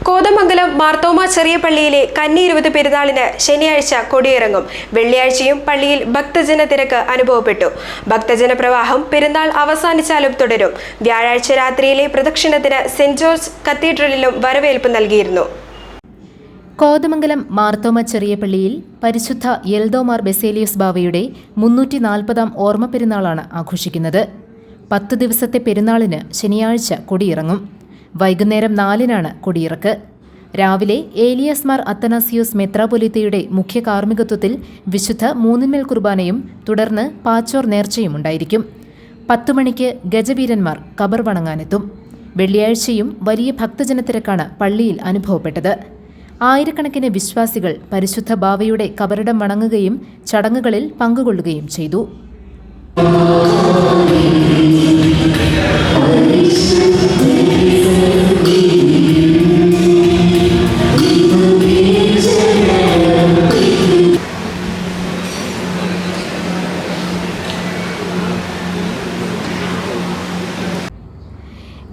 കോതമംഗലം മാർത്തോമ ചെറിയ പള്ളിയിലെ കന്നി 20 പെരുന്നാളിന് ശനിയാഴ്ച കൊടിയിറങ്ങും. വെള്ളിയാഴ്ചയും പള്ളിയിൽ ഭക്തജന തിരക്ക് അനുഭവപ്പെട്ടു. ഭക്തജന പ്രവാഹം പെരുന്നാൾ അവസാനിച്ചാലും തുടരും. വ്യാഴാഴ്ച രാത്രിയിലെ പ്രദക്ഷിണത്തിന് സെന്റ് ജോർജ് കത്തീഡ്രലിലും വരവേൽപ്പ് നൽകിയിരുന്നു. കോതമംഗലം മാർത്തോമ ചെറിയ പള്ളിയിൽ പരിശുദ്ധ യെൽദോമാർ ബെസേലിയസ് ബാവയുടെ 340-ാം ഓർമ്മ പെരുന്നാളാണ് ആഘോഷിക്കുന്നത്. 10 ദിവസത്തെ പെരുന്നാളിന് ശനിയാഴ്ച കൊടിയിറങ്ങും. വൈകുന്നേരം 4-നാണ് കൊടിയിറക്ക്. രാവിലെ ഏലിയാസ് മാർ അത്തനാസിയോസ് മെത്രാപൊലീത്തയുടെ മുഖ്യ കാർമ്മികത്വത്തിൽ വിശുദ്ധ മൂന്നിന്മേൽ കുർബാനയും തുടർന്ന് പാച്ചോർ നേർച്ചയും ഉണ്ടായിരിക്കും. 10 മണിക്ക് ഗജവീരന്മാർ ഖബർ വണങ്ങാനെത്തും. വെള്ളിയാഴ്ചയും വലിയ ഭക്തജനത്തിരക്കാണ് പള്ളിയിൽ അനുഭവപ്പെട്ടത്. ആയിരക്കണക്കിന് വിശ്വാസികൾ പരിശുദ്ധ ബാവയുടെ ഖബറിടം വണങ്ങുകയും ചടങ്ങുകളിൽ പങ്കുകൊള്ളുകയും ചെയ്തു.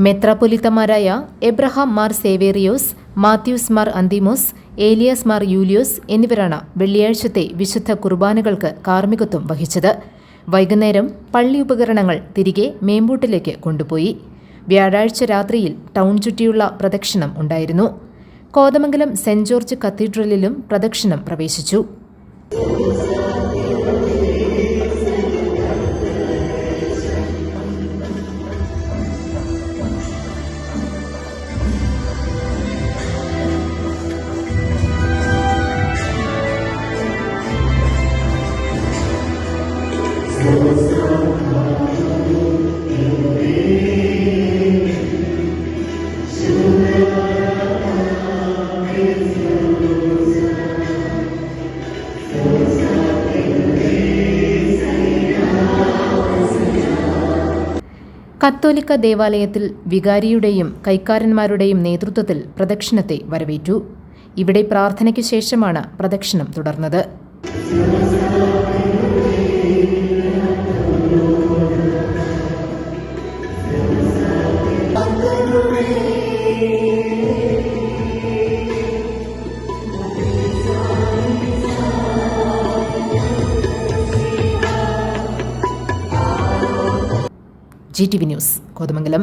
മെത്രാപ്പൊലീത്തമാരായ എബ്രഹാം മാർ സേവേറിയോസ്, മാത്യൂസ് മാർ അന്തിമോസ്, ഏലിയാസ് മാർ യൂലിയോസ് എന്നിവരാണ് വെള്ളിയാഴ്ചത്തെ വിശുദ്ധ കുർബാനകൾക്ക് കാർമ്മികത്വം വഹിച്ചത്. വൈകുന്നേരം പള്ളി ഉപകരണങ്ങൾ തിരികെ മേമ്പൂട്ടിലേക്ക് കൊണ്ടുപോയി. വ്യാഴാഴ്ച രാത്രിയിൽ ടൗൺ ചുറ്റിയുള്ള പ്രദക്ഷിണം ഉണ്ടായിരുന്നു. കോതമംഗലം സെന്റ് ജോർജ് കത്തീഡ്രലിലും പ്രദക്ഷിണം പ്രവേശിച്ചു. കത്തോലിക്ക ദേവാലയത്തിൽ വികാരിയുടെയും കൈക്കാരന്മാരുടെയും നേതൃത്വത്തിൽ പ്രദക്ഷിണത്തെ വരവേറ്റു. ഇവിടെ പ്രാർത്ഥനയ്ക്ക് ശേഷമാണ് പ്രദക്ഷിണം തുടർന്നത്. GTV news, Kothamangalam.